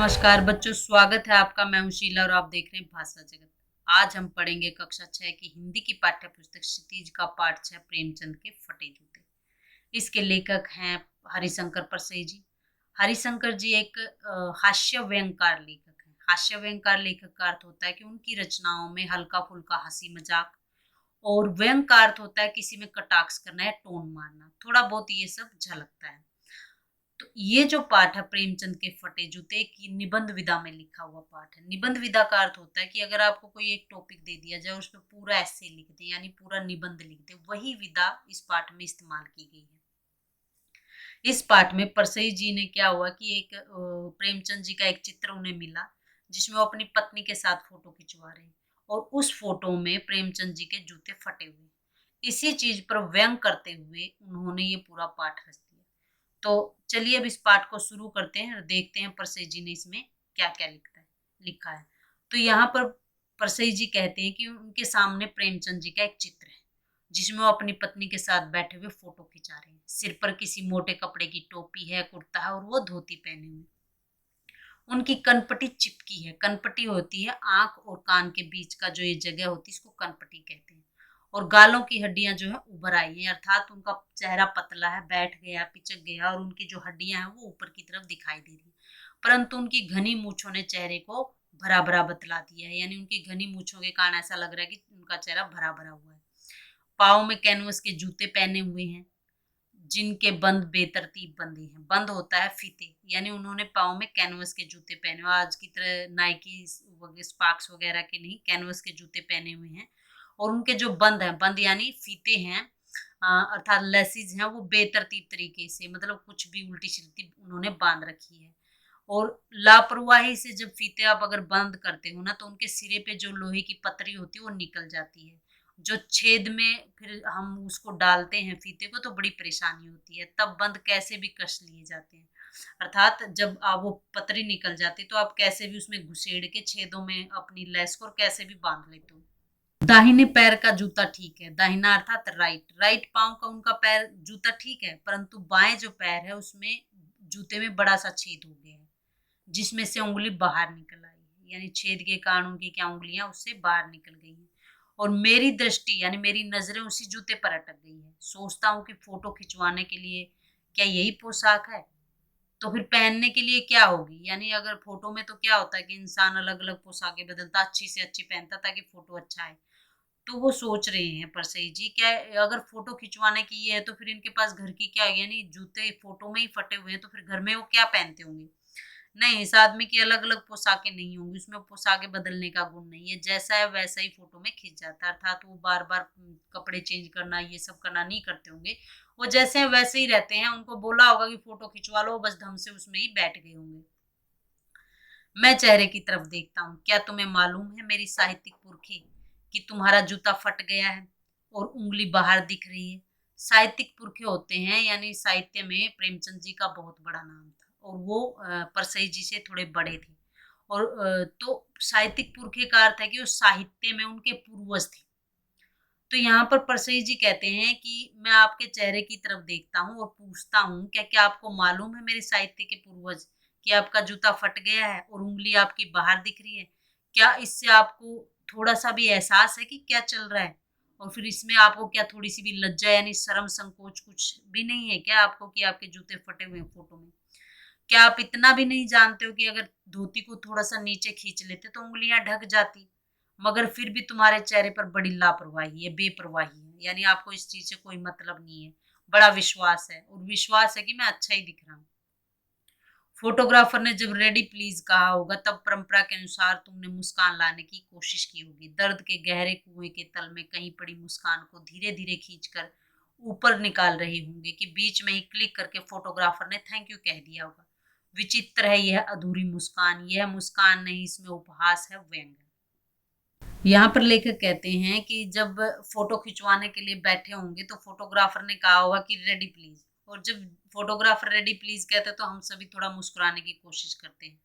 नमस्कार बच्चों, स्वागत है आपका। मैं हूं शीला और आप देख रहे हैं भाषा जगत। आज हम पढ़ेंगे कक्षा 6 की हिंदी की पाठ्य पुस्तक क्षितिज का पाठ 6 प्रेमचंद के फटे जूते। इसके लेखक हैं हरिशंकर परसई जी। हरिशंकर जी एक हास्य व्यंग्यकार लेखक हैं। हास्य व्यंग्यकार लेखक का अर्थ होता है कि उनकी रचनाओं में हल्का फुल्का हंसी मजाक, और व्यंग का अर्थ होता है किसी में कटाक्ष करना या टोन मारना। थोड़ा बहुत ये सब झलकता है। तो ये जो पाठ है प्रेमचंद के फटे जूते की निबंध विधा में लिखा हुआ पाठ है। निबंध विधा का अर्थ होता है कि अगर आपको कोई एक टॉपिक दे दिया जाए, उस पर पूरा ऐसे लिख दे, यानी पूरा निबंध लिख दे, वही विधा इस पाठ में इस्तेमाल की गई है। इस पाठ में परसई जी ने क्या हुआ कि एक प्रेमचंद जी का एक चित्र उन्हें मिला, जिसमें वो अपनी पत्नी के साथ फोटो खिंचवा रहे हैं, और उस फोटो में प्रेमचंद जी के जूते फटे हुए। इसी चीज पर व्यंग करते हुए उन्होंने ये पूरा पाठ रच दिया। तो चलिए अब इस पाठ को शुरू करते हैं और देखते हैं परसई जी ने इसमें क्या क्या लिखा है। तो यहाँ पर परसई जी कहते हैं कि उनके सामने प्रेमचंद जी का एक चित्र है, जिसमें वो अपनी पत्नी के साथ बैठे हुए फोटो खिंचा रहे हैं। सिर पर किसी मोटे कपड़े की टोपी है, कुर्ता है, और वो धोती पहने हुए। उनकी कनपटी चिपकी है। कनपटी होती है आंख और कान के बीच का जो ये जगह होती है, इसको कनपटी कहते हैं। और गालों की हड्डियां जो है उभर आई है, अर्थात उनका चेहरा पतला है, बैठ गया, पिचक गया, और उनकी जो हड्डियां हैं वो ऊपर की तरफ दिखाई दे रही है। परंतु उनकी घनी मूछों ने चेहरे को भरा भरा बतला दिया है, यानी उनकी घनी मूछों के कारण ऐसा लग रहा है कि उनका चेहरा भरा भरा हुआ है। पाँव में कैनवस के जूते पहने हुए हैं, जिनके बंद बेतरतीब बंधे हैं। बंद होता है फीते, यानी उन्होंने पाँव में कैनवस के जूते पहने हुए, आज की तरह नाइकी स्पार्क्स वगैरह के नहीं, कैनवस के जूते पहने हुए हैं। और उनके जो बंद हैं, बंद यानी फीते हैं, अर्थात लेसिस हैं, वो बेतरतीब तरीके से, मतलब कुछ भी उल्टी सिल्टी उन्होंने बांध रखी है। और लापरवाही से जब फीते आप अगर बंद करते हो ना, तो उनके सिरे पे जो लोहे की पतरी होती है वो निकल जाती है। जो छेद में फिर हम उसको डालते हैं फीते को, तो बड़ी परेशानी होती है, तब बंद कैसे भी कस लिए जाते हैं। अर्थात जब आप वो पतरी निकल जाती है, तो आप कैसे भी उसमें घुसेड़ के छेदों में अपनी लेस को कैसे भी बांध लेते हो। दाहिने पैर का जूता ठीक है। दाहिना अर्थात राइट, राइट पांव का उनका पैर जूता ठीक है, परंतु बाएं जो पैर है उसमें जूते में बड़ा सा छेद हो गया है, जिसमें से उंगली बाहर निकल आई है, यानी छेद के कारण उनकी क्या उंगलियां उससे बाहर निकल गई हैं। और मेरी दृष्टि यानी मेरी नजरें उसी जूते पर अटक गई है। सोचता हूँ कि फोटो खिंचवाने के लिए क्या यही पोशाक है, तो फिर पहनने के लिए क्या होगी। यानी अगर फोटो में तो क्या होता है कि इंसान अलग अलग पोशाकें बदलता, अच्छी से अच्छी पहनता ताकि फोटो अच्छा आए। तो वो सोच रहे हैं परसई जी, क्या अगर फोटो खिंचवाने की ये है तो फिर इनके पास घर की क्या है, यानी जूते फोटो में ही फटे हुए हैं, तो फिर घर में वो क्या पहनते होंगे। नहीं, इस आदमी की अलग अलग पोशाकें नहीं होंगी, उसमें पोशाकें बदलने का गुण नहीं है, जैसा है वैसा ही फोटो में खिंच जाता है। अर्थात वो बार बार कपड़े चेंज करना ये सब करना नहीं करते होंगे, वो जैसे हैं वैसे ही रहते हैं। उनको बोला होगा कि फोटो खिंचवा लो, बस ढंग से उसमें ही बैठ गए होंगे। मैं चेहरे की तरफ देखता हूँ। क्या तुम्हें मालूम है मेरी साहित्यिक पुरखे, कि तुम्हारा जूता फट गया है और उंगली बाहर दिख रही है। साहित्यिक पुरखे होते हैं, यानी साहित्य में प्रेमचंद जी का बहुत बड़ा नाम था, और वो परसई जी से थोड़े बड़े थे। और तो साहित्यिक पुरखे का अर्थ है कि वो साहित्य में उनके पूर्वज थे। तो यहाँ पर परसई जी कहते हैं कि मैं आपके चेहरे की तरफ देखता हूँ और पूछता हूँ, क्या क्या आपको मालूम है मेरे साहित्य के पूर्वज, कि आपका जूता फट गया है और उंगली आपकी बाहर दिख रही है। क्या इससे आपको थोड़ा सा भी एहसास है कि क्या चल रहा है, और फिर इसमें आपको क्या थोड़ी सी भी लज्जा यानी शर्म संकोच कुछ भी नहीं है क्या आपको, कि आपके जूते फटे हुए हैं फोटो में। क्या आप इतना भी नहीं जानते हो कि अगर धोती को थोड़ा सा नीचे खींच लेते तो उंगलियां ढक जाती। मगर फिर भी तुम्हारे चेहरे पर बड़ी लापरवाही है, बेपरवाही है, यानी आपको इस चीज से कोई मतलब नहीं है। बड़ा विश्वास है, और विश्वास है कि मैं अच्छा ही दिख रहा हूँ। फोटोग्राफर ने जब रेडी प्लीज कहा होगा, तब परंपरा के अनुसार तुमने मुस्कान लाने की कोशिश की होगी। दर्द के गहरे कुएं के तल में कहीं पड़ी मुस्कान को धीरे धीरे खींचकर ऊपर निकाल रही होंगे, कि बीच में ही क्लिक करके फोटोग्राफर ने थैंक यू कह दिया होगा। विचित्र है यह अधूरी मुस्कान, यह मुस्कान नहीं, इसमें उपहास है, व्यंग है। यहाँ पर लेखक कहते हैं कि जब फोटो खिंचवाने के लिए बैठे होंगे, तो फोटोग्राफर ने कहा होगा कि रेडी प्लीज, और जब फोटोग्राफर रेडी प्लीज कहते हैं तो हम सभी थोड़ा मुस्कुराने की कोशिश करते हैं।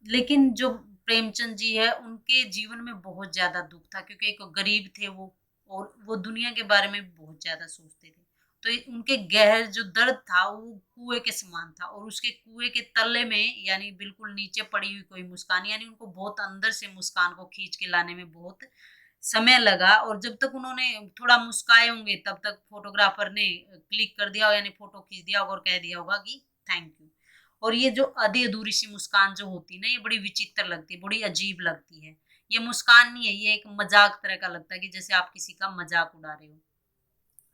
लेकिन जो प्रेमचंद जी है, उनके जीवन में बहुत ज्यादा दुख था, क्योंकि एक गरीब थे वो, और वो दुनिया के बारे में बहुत ज्यादा सोचते थे। तो उनके गहर जो दर्द था वो कुएं के समान था, और उसके कुएं के तले में यानी बिल्कुल नीचे पड़ी हुई कोई मुस्कान, यानी उनको बहुत अंदर से मुस्कान को खींच के लाने में बहुत समय लगा। और जब तक उन्होंने थोड़ा मुस्काए होंगे तब तक फोटोग्राफर ने क्लिक कर दिया, यानी फोटो खींच दिया और कह दिया होगा कि थैंक यू। और ये जो आधी अधूरी सी मुस्कान जो होती है ना, ये बड़ी विचित्र लगती है, बड़ी अजीब लगती है। ये मुस्कान नहीं है, ये एक मजाक तरह का लगता है कि जैसे आप किसी का मजाक उड़ा रहे हो।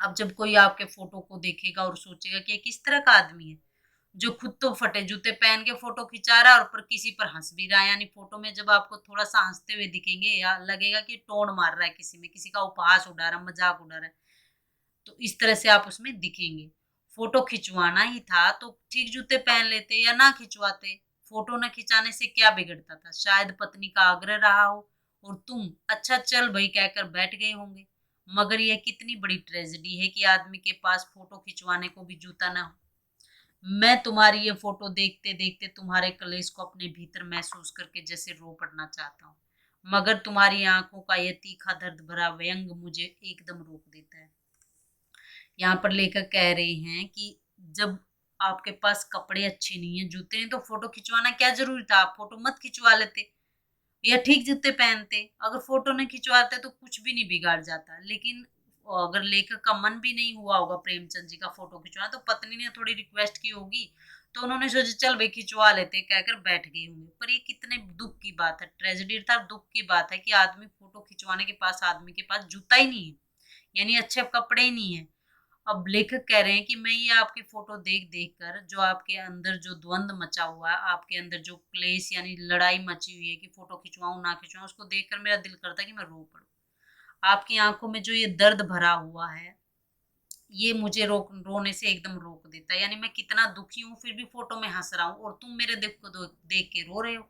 अब जब कोई आपके फोटो को देखेगा और सोचेगा कि ये किस तरह का आदमी है जो खुद तो फटे जूते पहन के फोटो खिंचा रहा है और पर किसी पर हंस भी रहा है, यानी फोटो में जब आपको थोड़ा सा हंसते हुए दिखेंगे या लगेगा कि टोन मार रहा है किसी में, किसी का उपहास उड़ा रहा है, मजाक उड़ा रहा है, तो इस तरह से आप उसमें दिखेंगे। फोटो खिंचवाना ही था तो ठीक जूते पहन लेते या ना खिंचवाते। फोटो न खिंचाने से क्या बिगड़ता था, शायद पत्नी का आग्रह रहा हो और तुम अच्छा चल भाई कहकर बैठ गए होंगे। मगर यह कितनी बड़ी ट्रेजेडी है कि आदमी के पास फोटो खिंचवाने को भी जूता ना हो। मैं तुम्हारी ये फोटो देखते देखते तुम्हारे कलेश को अपने भीतर महसूस करके जैसे रो पड़ना चाहता हूँ, मगर तुम्हारी आंखों का यह तीखा दर्द भरा व्यंग मुझे एकदम रोक देता है। यहाँ पर लेखक कह रहे हैं कि जब आपके पास कपड़े अच्छे नहीं है, जूते नहीं, तो फोटो खिंचवाना क्या जरूरी था, आप फोटो मत खिंचवा लेते या ठीक जूते पहनते। अगर फोटो नहीं खिंचवाते तो कुछ भी नहीं बिगाड़ जाता। लेकिन अगर लेखक का मन भी नहीं हुआ होगा प्रेमचंद जी का फोटो खिंचवाना, तो पत्नी ने थोड़ी रिक्वेस्ट की होगी तो उन्होंने सोचा चल भाई खिंचवा लेते कहकर बैठ गए होंगे। पर ये कितने दुख की बात है, ट्रेजेडी था, दुख की बात है कि आदमी फोटो खिंचवाने के पास आदमी के पास जूता ही नहीं है, यानी अच्छे कपड़े ही नहीं है। अब लेखक कह रहे हैं कि मैं ये आपकी फोटो देख देख कर जो आपके अंदर जो द्वंद मचा हुआ है, आपके अंदर जो क्लेश यानी लड़ाई मची हुई है कि फोटो खिंचवाऊं ना खिंचवाऊं, उसको देखकर मेरा दिल करता है कि मैं रो पड़ूं। आपकी आंखों में जो ये दर्द भरा हुआ है ये मुझे रोने से एकदम रोक देता है, यानी मैं कितना दुखी हूँ फिर भी फोटो में हंस रहा हूँ और तुम मेरे दुख को देख के रो रहे हो।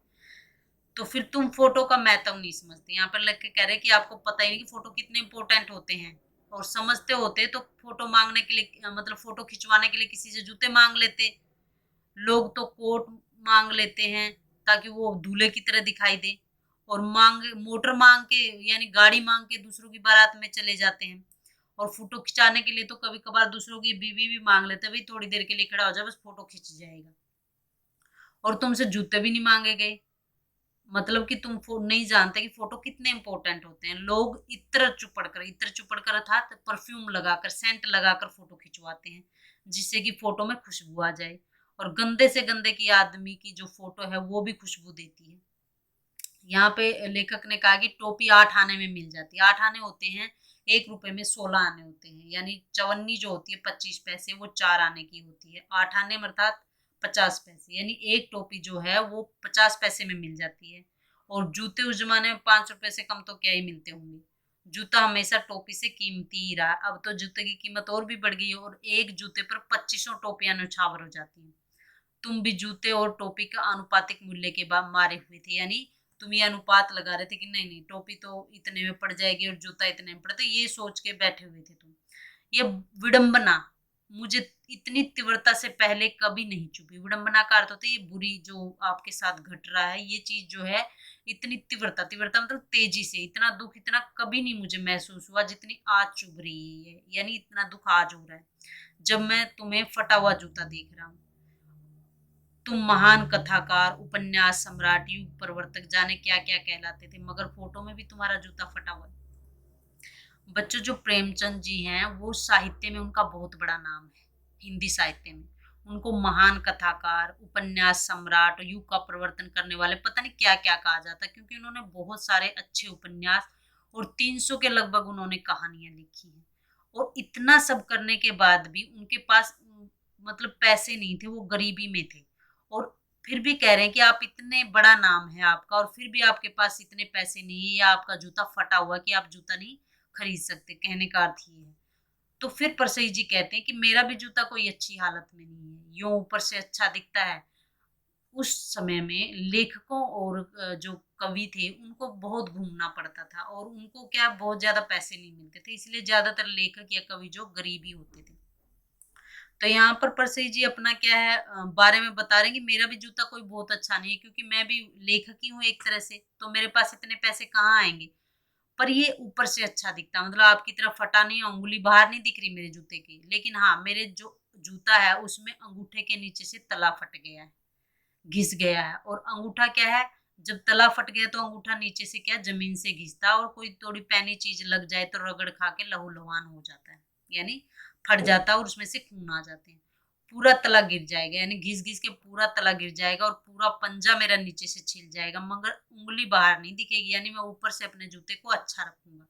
तो फिर तुम फोटो का महत्व नहीं समझते। यहाँ पर लिख के कह रहे हैं कि आपको पता ही नहीं कि फोटो कितने इंपॉर्टेंट होते हैं, और समझते होते तो फोटो मांगने के लिए मतलब फोटो खिंचवाने के लिए किसी से जूते मांग लेते। लोग तो कोट मांग लेते हैं ताकि वो दूल्हे की तरह दिखाई दे, और मोटर मांग के यानी गाड़ी मांग के दूसरों की बारात में चले जाते हैं। और फोटो खिंचाने के लिए तो कभी कभार दूसरों की बीवी भी मांग लेते हैं, भाई थोड़ी देर के लिए खड़ा हो जाए बस फोटो खिंच जाएगा। और तुमसे जूते भी नहीं मांगे गए, मतलब कि तुम नहीं जानते कि फोटो कितने इंपॉर्टेंट होते हैं। लोग इत्र चुपड़ कर अर्थात परफ्यूम लगाकर सेंट लगाकर फोटो खिंचवाते हैं जिससे कि फोटो में खुशबू आ जाए, और गंदे से गंदे की आदमी की जो फोटो है वो भी खुशबू देती है। यहाँ पे लेखक ने कहा कि टोपी 8 आने में मिल जाती है। 8 आने होते हैं, 1 रुपए में 16 आने होते हैं, यानी चवन्नी जो होती है 25 पैसे वो 4 आने की होती है। 8 आने में अर्थात 50 पैसे, यानी एक टोपी जो है वो 50 पैसे में मिल जाती है। और जूते उस जमाने में 5 रुपए से कम तो क्या ही मिलते होंगे। जूता हमेशा टोपी से कीमती ही रहा। अब तो जूते की कीमत और भी बढ़ गई है और एक जूते पर 2500 टोपियां न्यौछावर हो जाती हैं। तुम भी जूते और टोपी का आनुपातिक मूल्य के बाद मारे हुए थे, यानी तुम ये अनुपात लगा रहे थे कि नहीं नहीं टोपी तो इतने में पड़ जाएगी और जूता इतने में पड़ता, ये सोच के बैठे हुए थे तुम। ये विडंबना मुझे इतनी तीव्रता से पहले कभी नहीं चुभी। विडंबना का अर्थ होता है ये बुरी जो आपके साथ घट रहा है, ये चीज जो है इतनी तीव्रता, तीव्रता मतलब तेजी से, इतना दुख इतना कभी नहीं मुझे महसूस हुआ जितनी आज चुभ रही है, यानी इतना दुख आज हो रहा है जब मैं तुम्हें फटा हुआ जूता देख रहा हूँ। तुम महान कथाकार, उपन्यास सम्राट, युग प्रवर्तक, जाने क्या क्या कहलाते थे, मगर फोटो में भी तुम्हारा जूता फटा हुआ है। बच्चों जो प्रेमचंद जी हैं वो साहित्य में उनका बहुत बड़ा नाम है। हिंदी साहित्य में उनको महान कथाकार, उपन्यास सम्राट, युग का प्रवर्तन करने वाले, पता नहीं क्या क्या कहा जाता है, क्योंकि उन्होंने बहुत सारे अच्छे उपन्यास और 300 के लगभग उन्होंने कहानियां लिखी हैं। और इतना सब करने के बाद भी उनके पास मतलब पैसे नहीं थे, वो गरीबी में थे। और फिर भी कह रहे हैं कि आप इतने बड़ा नाम है आपका और फिर भी आपके पास इतने पैसे नहीं है या आपका जूता फटा हुआ कि आप जूता नहीं खरीद सकते, कहने का अर्थ ये है। तो फिर परसई जी कहते हैं कि मेरा भी जूता कोई अच्छी हालत में नहीं है, यूं ऊपर से अच्छा दिखता है। उस समय में लेखकों और जो कवि थे उनको बहुत घूमना पड़ता था और उनको क्या बहुत ज्यादा पैसे नहीं मिलते थे, इसलिए ज्यादातर लेखक या कवि जो गरीबी होते थे। तो यहाँ पर परसई जी अपना क्या है बारे में बता रहे हैं कि मेरा भी जूता कोई बहुत अच्छा नहीं है, क्योंकि मैं भी लेखक ही हूँ एक तरह से, तो मेरे पास इतने पैसे कहाँ आएंगे। पर ये ऊपर से अच्छा दिखता है, मतलब आपकी तरफ फटा नहीं, उंगली बाहर नहीं दिख रही मेरे जूते की, लेकिन हाँ मेरे जो जूता है उसमें अंगूठे के नीचे से तला फट गया है, घिस गया है। और अंगूठा क्या है, जब तला फट गया तो अंगूठा नीचे से क्या जमीन से घिसता है, और कोई थोड़ी पैनी चीज लग जाए तो रगड़ खा के लहू लुहान हो जाता है, यानी फट जाता है और उसमें से खून आ जाते हैं। पूरा तला गिर जाएगा, यानी घिस घिस के पूरा तला गिर जाएगा और पूरा पंजा मेरा नीचे से छिल जाएगा, मगर उंगली बाहर नहीं दिखेगी, यानी मैं ऊपर से अपने जूते को अच्छा रखूंगा।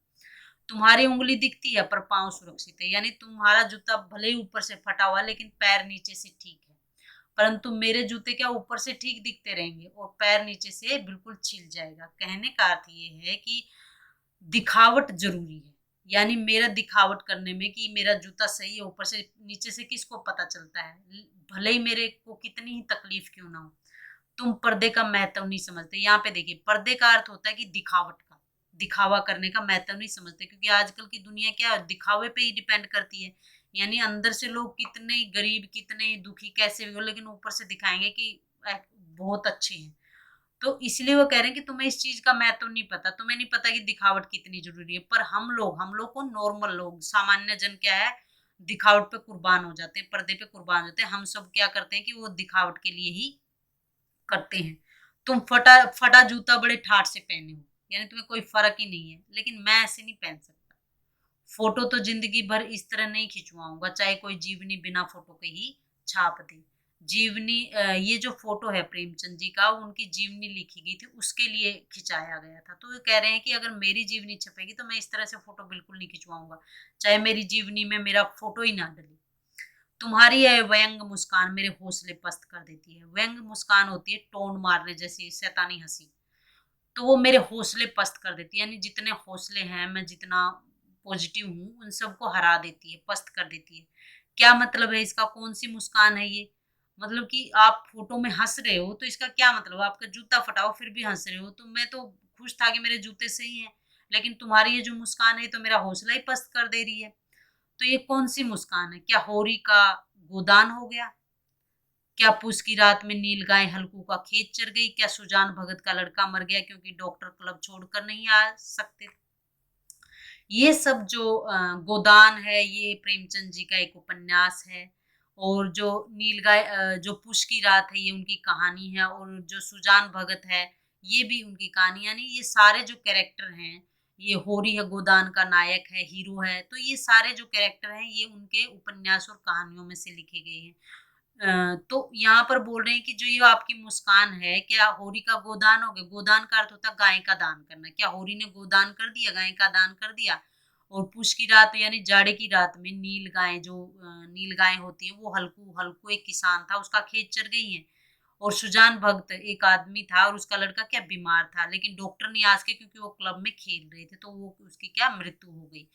तुम्हारी उंगली दिखती है पर पाँव सुरक्षित है, यानी तुम्हारा जूता भले ही ऊपर से फटा हुआ लेकिन पैर नीचे से ठीक है, परंतु मेरे जूते क्या ऊपर से ठीक दिखते रहेंगे और पैर नीचे से बिल्कुल छिल जाएगा। कहने का अर्थ ये है कि दिखावट जरूरी है, यानी मेरा दिखावट करने में कि मेरा जूता सही है ऊपर से नीचे से किसको पता चलता है, भले ही मेरे को कितनी ही तकलीफ क्यों ना हो। तुम पर्दे का महत्व नहीं समझते। यहाँ पे देखिए, पर्दे का अर्थ होता है कि दिखावट का, दिखावा करने का महत्व नहीं समझते, क्योंकि आजकल की दुनिया क्या है, दिखावे पे ही डिपेंड करती है। यानी अंदर से लोग कितने ही गरीब, कितने ही दुखी कैसे भी हो, लेकिन ऊपर से दिखाएंगे कि बहुत अच्छे हैं। तो इसलिए वो कह रहे हैं कि तुम्हें इस चीज का महत्व नहीं पता, तुम्हें नहीं पता कि दिखावट कितनी जरूरी है। पर हम लोग को, नॉर्मल लोग, सामान्य जन क्या है, दिखावट पे कुर्बान हो जाते हैं, पर्दे पे कुर्बान हो जाते हैं। हम सब क्या करते हैं कि वो दिखावट के लिए ही करते हैं। तुम फटा फटा जूता बड़े ठाट से पहने हो, यानी तुम्हें कोई फर्क ही नहीं है, लेकिन मैं ऐसे नहीं पहन सकता। फोटो तो जिंदगी भर इस तरह नहीं खिंचवाऊंगा, चाहे कोई जीवनी बिना फोटो के ही छाप दे। जीवनी ये जो फोटो है प्रेमचंद जी का, उनकी जीवनी लिखी गई थी, उसके लिए खिंचाया गया था। तो ये कह रहे हैं कि अगर मेरी जीवनी छपेगी तो मैं इस तरह से फोटो बिल्कुल नहीं खिंचवाऊंगा, चाहे मेरी जीवनी में मेरा फोटो ही ना डले। तुम्हारी यह व्यंग मुस्कान मेरे हौसले पस्त कर देती है। व्यंग मुस्कान होती है टोन मारने जैसी शैतानी हंसी, तो वो मेरे हौसले पस्त कर देती है, यानी जितने हौसले हैं, मैं जितना पॉजिटिव हूँ उन सबको हरा देती है, पस्त कर देती है। क्या मतलब है इसका, कौन सी मुस्कान है ये? मतलब कि आप फोटो में हंस रहे हो तो इसका क्या मतलब, आपका जूता फटा हो फिर भी हंस रहे हो, तो मैं तो खुश था कि मेरे जूते सही हैं, लेकिन तुम्हारी ये जो मुस्कान है तो मेरा हौसला ही पस्त कर दे रही है। तो ये कौन सी मुस्कान है? क्या होरी का गोदान हो गया? क्या पूस की रात में नील गाय हल्कू का खेत चर गई? क्या सुजान भगत का लड़का मर गया क्योंकि डॉक्टर क्लब छोड़कर नहीं आ सकते? ये सब जो गोदान है, ये प्रेमचंद जी का एक उपन्यास है। और जो नील गाय जो पूस की रात है, ये उनकी कहानी है। और जो सुजान भगत है, ये भी उनकी कहानी। यानी ये सारे जो कैरेक्टर हैं, ये होरी है गोदान का नायक है, हीरो है, तो ये सारे जो कैरेक्टर हैं ये उनके उपन्यास और कहानियों में से लिखे गए हैं। तो यहाँ पर बोल रहे हैं कि जो ये आपकी मुस्कान है, क्या होरी का गोदान हो गया? गोदान का अर्थ होता है गाय का दान करना। क्या होरी ने गोदान कर दिया, गाय का दान कर दिया? और पुष की रात यानी जाड़े की रात में नील गाय, जो नील गाय होती है, वो हल्कू हल्कू एक किसान था, उसका खेत चर गई है। और सुजान भक्त एक आदमी था और उसका लड़का क्या बीमार था, लेकिन डॉक्टर नहीं आ सके क्योंकि वो क्लब में खेल रहे थे, तो वो उसकी क्या मृत्यु हो गई।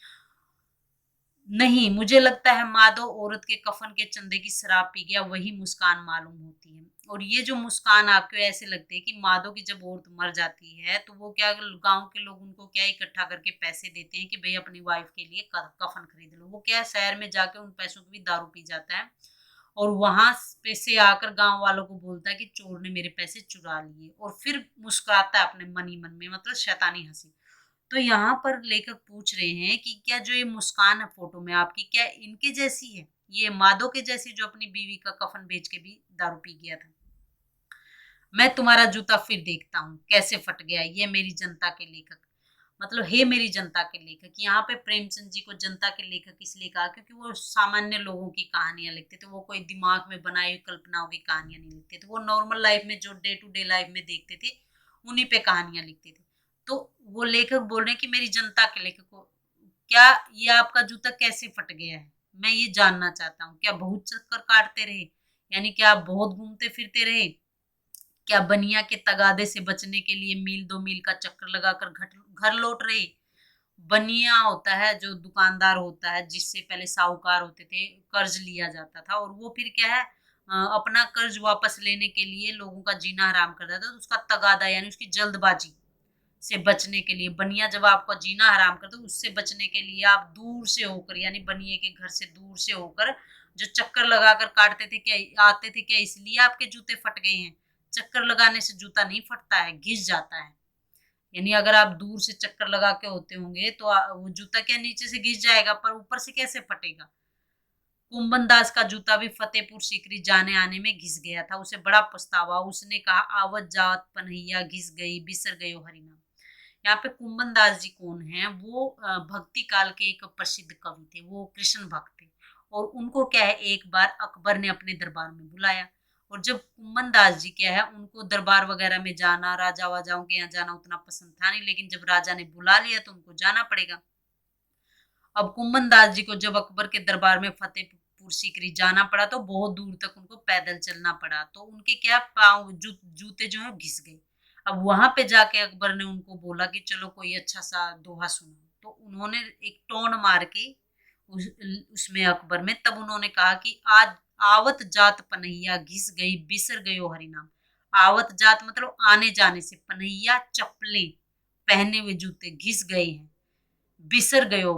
नहीं, मुझे लगता है माधव औरत के कफन के चंदे की शराब पी गया, वही मुस्कान मालूम होती है। और ये जो मुस्कान आपको ऐसे लगते है कि माधव की जब औरत मर जाती है तो वो क्या, गांव के लोग उनको क्या इकट्ठा करके पैसे देते हैं कि भाई अपनी वाइफ के लिए कफन खरीद लो। वो क्या है, शहर में जाके उन पैसों की भी दारू पी जाता है और वहां पे से आकर गांव वालों को बोलता है कि चोर ने मेरे पैसे चुरा लिए, और फिर मुस्कुराता है अपने मन ही मन में, मतलब शैतानी हंसी। तो यहाँ पर लेखक पूछ रहे हैं कि क्या जो ये मुस्कान है फोटो में आपकी, क्या इनके जैसी है, ये माधव के जैसी जो अपनी बीवी का कफन बेच के भी दारू पी गया था? मैं तुम्हारा जूता फिर देखता हूँ कैसे फट गया, ये मेरी जनता के लेखक, मतलब हे मेरी जनता के लेखक। यहाँ पे प्रेमचंद जी को जनता के लेखक इसलिए कहा क्योंकि वो सामान्य लोगों की कहानियां लिखते थे, वो कोई दिमाग में बनाई हुई कल्पनाओं की कहानियां नहीं लिखते थे, वो नॉर्मल लाइफ में जो डे टू डे लाइफ में देखते थे उन्हीं पे कहानियां लिखते थे। तो वो लेखक बोल रहे हैं कि मेरी जनता के लेखक को, क्या ये आपका जूता कैसे फट गया है, मैं ये जानना चाहता हूँ। क्या बहुत चक्कर काटते रहे, यानी क्या आप बहुत घूमते फिरते रहे? क्या बनिया के तगादे से बचने के लिए मील दो मील का चक्कर लगाकर घर लौट रहे? बनिया होता है जो दुकानदार होता है, जिससे पहले साहूकार होते थे, कर्ज लिया जाता था, और वो फिर क्या है, अपना कर्ज वापस लेने के लिए लोगों का जीना हराम कर देता था। तो उसका तगादा यानी उसकी जल्दबाजी से बचने के लिए, बनिया जब आपका जीना हराम कर दो, उससे बचने के लिए आप दूर से होकर, यानी बनिए के घर से दूर से होकर जो चक्कर लगाकर काटते थे, क्या आते थे, क्या इसलिए आपके जूते फट गए हैं? चक्कर लगाने से जूता नहीं फटता है, घिस जाता है। यानी अगर आप दूर से चक्कर लगा के होते होंगे तो वो जूता क्या नीचे से घिस जाएगा, पर ऊपर से कैसे फटेगा। कुंभन दास का जूता भी फतेहपुर सीकरी जाने आने में घिस गया था। उसे बड़ा पछतावा। उसने कहा, आवत जात पनहिया घिस गई, बिसर गयो हरिनाम। यहाँ पे कुंभन दास जी कौन है? वो भक्ति काल के एक प्रसिद्ध कवि थे। वो कृष्ण भक्त थे और उनको क्या है, एक बार अकबर ने अपने दरबार में बुलाया। और जब कुंभन दास जी क्या है, उनको दरबार वगैरह में जाना, राजा वाजाओं के यहाँ जाना उतना पसंद था नहीं, लेकिन जब राजा ने बुला लिया तो उनको जाना पड़ेगा। अब कुंभन दास जी को जब अकबर के दरबार में फतेहपुर सीकरी जाना पड़ा तो बहुत दूर तक उनको पैदल चलना पड़ा। तो उनके क्या पाँव जूते जो है घिस गए। अब वहां पे जाके अकबर ने उनको बोला कि चलो कोई अच्छा सा दोहा सुनाओ। तो उन्होंने एक टोन मार के उसमें अकबर में, तब उन्होंने कहा कि आज आवत जात पनहिया घिस गई, बिसर गयो हरिनाम। आवत जात मतलब आने जाने से, पनहिया चप्पलें, पहने हुए जूते घिस गए हैं। बिसर गयो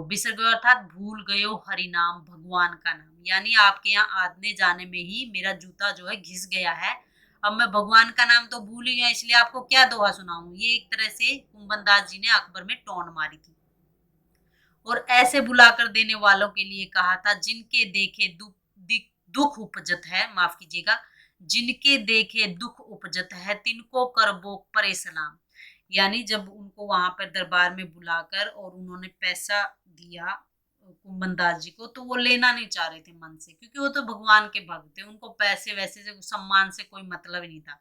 अर्थात भूल गयो हरि नाम, भगवान का नाम। यानी आपके यहाँ आने जाने में ही मेरा जूता जो है घिस गया है। अब मैं भगवान का नाम तो भूल ही गया, इसलिए आपको क्या दोहा सुनाऊं। ये एक तरह से कुंभन दास जी ने अकबर में टोन मारी थी। और ऐसे बुलाकर देने वालों के लिए कहा था, जिनके देखे दुख उपजत है, माफ कीजिएगा, जिनके देखे दुख उपजत है, तिनको करबो परे सलाम। यानी जब उनको वहां पर दरबार में बुलाकर और उन्होंने पैसा दिया कुंभन दास जी को, तो वो लेना नहीं चाह रहे थे मन से, क्योंकि वो तो भगवान के भक्त थे, उनको पैसे वैसे से सम्मान से कोई मतलब ही नहीं था।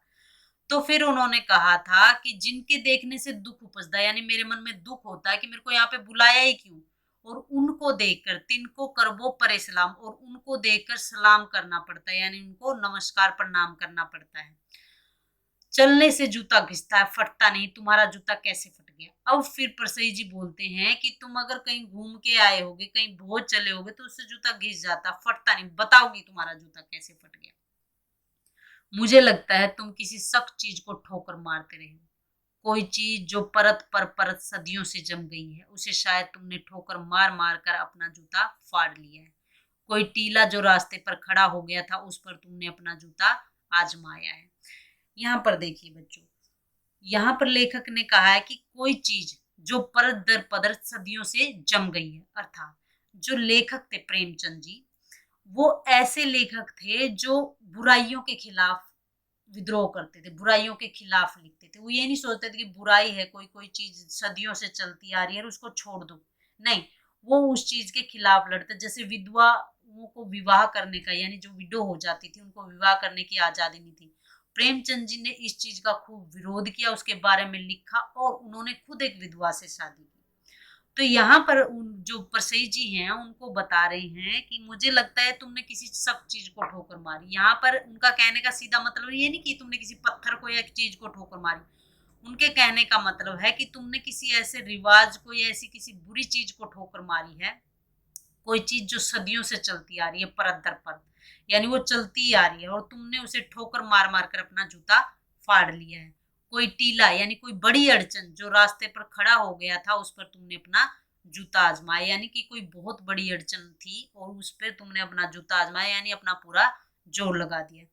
तो फिर उन्होंने कहा था कि जिनके देखने से दुख उपजता है, यानी मेरे मन में दुख होता है कि मेरे को यहाँ पे बुलाया ही क्यों, और उनको देखकर, तिनको करबो परे सलाम, और उनको देखकर सलाम करना पड़ता है, यानी उनको नमस्कार प्रणाम करना पड़ता है। चलने से जूता घिसता है, फटता नहीं, तुम्हारा जूता कैसे फट गया। अब फिर परसई जी बोलते हैं कि तुम अगर कहीं घूम के आए होगे, कहीं बहुत चले होगे, तो उससे जूता घिस जाता, फटता नहीं, बताओगी तुम्हारा जूता कैसे फट गया। मुझे लगता है तुम किसी सख्त चीज को ठोकर मारते रहे हो। कोई चीज जो परत पर परत सदियों से जम गई है, उसे शायद तुमने ठोकर मार मार कर अपना जूता फाड़ लिया है। कोई टीला जो रास्ते पर खड़ा हो गया था, उस पर तुमने अपना जूता आजमाया है। यहाँ पर देखिए बच्चों, यहाँ पर लेखक ने कहा है कि कोई चीज जो परत दर परत सदियों से जम गई है, अर्थात जो लेखक थे प्रेमचंद जी, वो ऐसे लेखक थे जो बुराइयों के खिलाफ विद्रोह करते थे, बुराइयों के खिलाफ लिखते थे। वो ये नहीं सोचते थे कि बुराई है, कोई कोई चीज सदियों से चलती आ रही है और उसको छोड़ दो, नहीं, वो उस चीज के खिलाफ लड़ते। जैसे विधवाओं को विवाह करने का, यानी जो विडो हो जाती थी, उनको विवाह करने की आजादी नहीं थी। प्रेमचंद जी ने इस चीज का खूब विरोध किया, उसके बारे में लिखा, और उन्होंने खुद एक विधवा से शादी की। तो यहाँ पर जो परसई जी हैं उनको बता रहे हैं कि मुझे लगता है तुमने किसी सब चीज को ठोकर मारी। यहाँ पर उनका कहने का सीधा मतलब ये नहीं कि तुमने किसी पत्थर को या चीज को ठोकर मारी। उनके कहने का मतलब है कि तुमने किसी ऐसे रिवाज को या ऐसी किसी बुरी चीज को ठोकर मारी है, कोई चीज जो सदियों से चलती आ रही है, परत दर परत, यानी वो चलती आ रही है, और तुमने उसे ठोकर मार मार कर अपना जूता फाड़ लिया है। कोई टीला यानी कोई बड़ी अड़चन जो रास्ते पर खड़ा हो गया था, उस पर तुमने अपना जूता आजमाया, यानी कि कोई बहुत बड़ी अड़चन थी और उस पर तुमने अपना जूता आजमाया, यानी अपना पूरा जोर लगा दिया।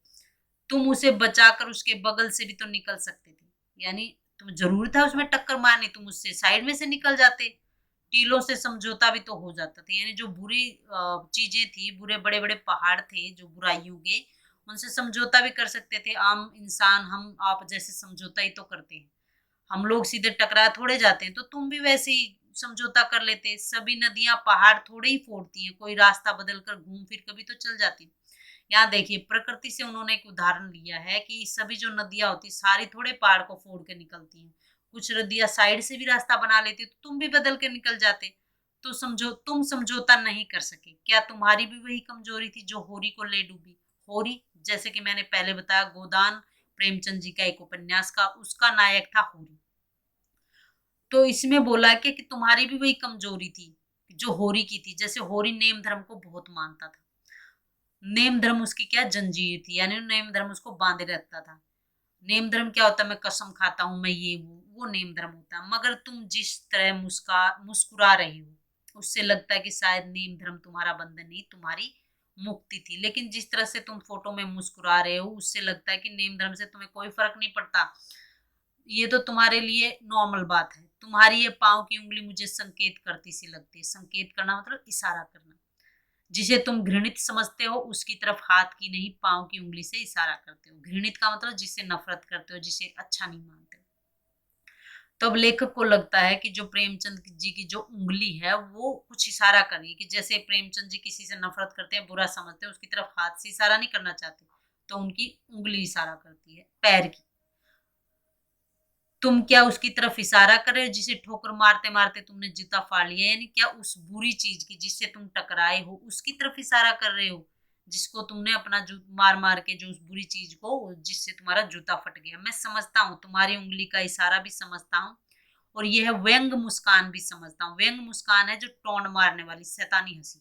तुम उसे बचाकर उसके बगल से भी तो निकल सकते थे, यानी तुम जरूर था उसमें टक्कर मारनी, तुम उससे साइड में से निकल जाते, टीलों से समझौता भी तो हो जाता था। यानी जो बुरी चीजें थी, बुरे बड़े बड़े पहाड़ थे जो बुराइयों के, उनसे समझौता भी कर सकते थे। आम इंसान हम आप जैसे समझौता ही तो करते हैं, हम लोग सीधे टकरा थोड़े जाते हैं, तो तुम भी वैसे ही समझौता कर लेते। सभी नदियां पहाड़ थोड़े ही फोड़ती हैं, कोई रास्ता बदल कर घूम फिर कभी तो चल जाती। यहाँ देखिए प्रकृति से उन्होंने एक उदाहरण लिया है कि सभी जो नदियां होती सारी थोड़े पहाड़ को फोड़ के निकलती हैं, कुछ नदियां साइड से भी रास्ता बना लेती, तो तुम भी बदल के निकल जाते। तो समझो तुम समझौता नहीं कर सके, क्या तुम्हारी भी वही कमजोरी थी जो होरी को ले डूबी। होरी, जैसे कि मैंने पहले बताया, गोदान प्रेमचंद जी का एक उपन्यास का, उसका नायक था होरी। तो इसमें बोला कि तुम्हारी भी वही कमजोरी थी जो होरी की थी। जैसे होरी नेम धर्म को बहुत मानता था, नेम धर्म उसकी क्या जंजीर थी, यानी नेम धर्म उसको बांधे रहता था। नेम धर्म क्या होता है, मैं कसम खाता हूं मैं ये हूँ, वो नेम धर्म होता है। मगर तुम जिस तरह मुस्कुरा रही हो, उससे लगता है कि शायद नेम धर्म तुम्हारा बंधन नहीं, तुम्हारी मुक्ति थी। लेकिन जिस तरह से तुम फोटो में मुस्कुरा रहे हो, उससे लगता है कि नेम धर्म से तुम्हें कोई फर्क नहीं पड़ता। ये तो तुम्हारे लिए नॉर्मल बात है। तुम्हारी ये पाँव की उंगली मुझे संकेत करती सी लगती है। संकेत करना मतलब इशारा करना। जिसे तुम घृणित समझते हो उसकी तरफ हाथ की नहीं पाँव की उंगली से इशारा करते हो। घृणित का मतलब जिससे नफरत करते हो, जिसे अच्छा नहीं मानते हो। तब लेखक को लगता है कि जो प्रेमचंद जी की जो उंगली है वो कुछ इशारा कर रही है, कि जैसे प्रेमचंद जी किसी से नफरत करते हैं, बुरा समझते हैं, उसकी तरफ हाथ से इशारा नहीं करना चाहते, तो उनकी उंगली इशारा करती है पैर की। तुम क्या उसकी तरफ इशारा कर रहे हो जिसे ठोकर मारते मारते तुमने जूता फाड़ लिया, यानी क्या उस बुरी चीज की जिससे तुम टकराए हो उसकी तरफ इशारा कर रहे हो, जिसको तुमने अपना मार मार के, जो उस बुरी चीज को जिससे तुम्हारा जूता फट गया। मैं समझता हूँ तुम्हारी उंगली का इशारा भी समझता हूँ, और यह व्यंग मुस्कान भी समझता हूँ। व्यंग मुस्कान है जो टोन मारने वाली शैतानी हंसी,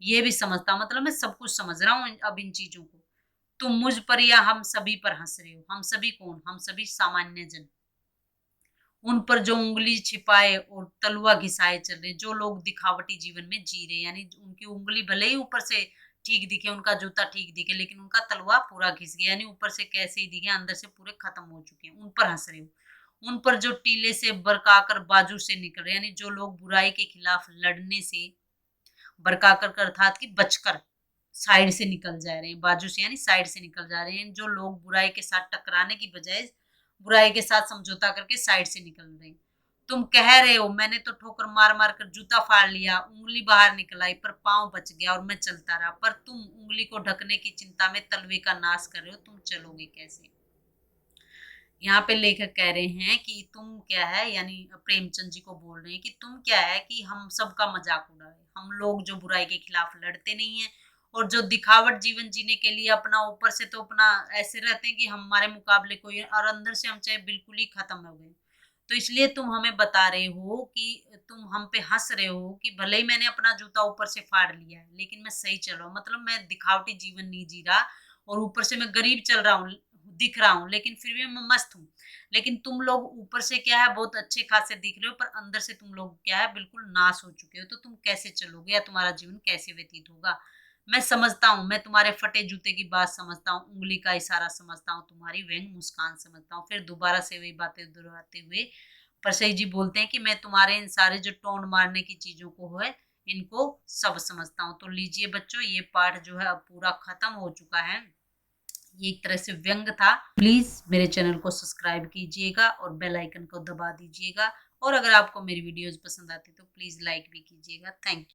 ये भी समझता हूँ। मतलब मैं सब कुछ समझ रहा हूँ अब इन चीजों को। तुम मुझ पर या हम सभी पर हंस रहे हो। हम सभी कौन? हम सभी सामान्य जन। उन पर जो उंगली छिपाए और तलुआ घिसाए चल रहे, जो लोग दिखावटी जीवन में जी रहे, यानी उनकी उंगली भले ही ऊपर से ठीक दिखे, उनका जूता ठीक दिखे, लेकिन उनका तलवा पूरा घिस गया, यानी ऊपर से कैसे ही दिखे अंदर से पूरे खत्म हो चुके हैं, उन पर हंस रहे हो। उन पर जो टीले से बरकाकर बाजू से निकल रहे, यानी जो लोग बुराई के खिलाफ लड़ने से बरकाकर कर, अर्थात कि बचकर साइड से निकल जा रहे हैं, बाजू से यानी साइड से निकल जा रहे हैं। जो लोग बुराई के साथ टकराने की बजाय बुराई के साथ समझौता करके साइड से निकल रहे हैं। तुम कह रहे हो मैंने तो ठोकर मार मार कर जूता फाड़ लिया, उंगली बाहर निकल आई पर पांव बच गया और मैं चलता रहा, पर तुम उंगली को ढकने की चिंता में तलवे का नाश कर रहे हो। तुम चलोगे कैसे? यहाँ पे लेखक कह रहे हैं कि तुम क्या है, यानी प्रेमचंद जी को बोल रहे हैं कि तुम क्या है कि हम सबका मजाक उड़ा रहे, हम लोग जो बुराई के खिलाफ लड़ते नहीं है और जो दिखावट जीवन जीने के लिए अपना ऊपर से तो अपना ऐसे रहते हैं कि हमारे मुकाबले कोई, और अंदर से हम चाहे बिल्कुल ही खत्म हो गए। तो इसलिए तुम हमें बता रहे हो कि तुम हम पे हंस रहे हो कि भले ही मैंने अपना जूता ऊपर से फाड़ लिया है लेकिन मैं सही चल रहा हूँ, मतलब मैं दिखावटी जीवन नहीं जी रहा, और ऊपर से मैं गरीब चल रहा हूँ, दिख रहा हूँ, लेकिन फिर भी मैं मस्त हूँ। लेकिन तुम लोग ऊपर से क्या है बहुत अच्छे खासे दिख रहे हो, पर अंदर से तुम लोग क्या है बिल्कुल नाश हो चुके हो। तो तुम कैसे चलोगे या तुम्हारा जीवन कैसे व्यतीत होगा? मैं समझता हूँ, मैं तुम्हारे फटे जूते की बात समझता हूँ, उंगली का इशारा समझता हूँ, तुम्हारी व्यंग मुस्कान समझता हूँ। फिर दोबारा से वही बातें दोहराते हुए परसई जी बोलते हैं कि मैं तुम्हारे इन सारे जो टोन मारने की चीजों को है इनको सब समझता हूँ। तो लीजिए बच्चों, ये पाठ जो है अब पूरा खत्म हो चुका है। ये एक तरह से व्यंग था। प्लीज मेरे चैनल को सब्सक्राइब कीजिएगा और बेल आइकन को दबा दीजिएगा, और अगर आपको मेरी वीडियोस पसंद आती तो प्लीज लाइक भी कीजिएगा। Thank you.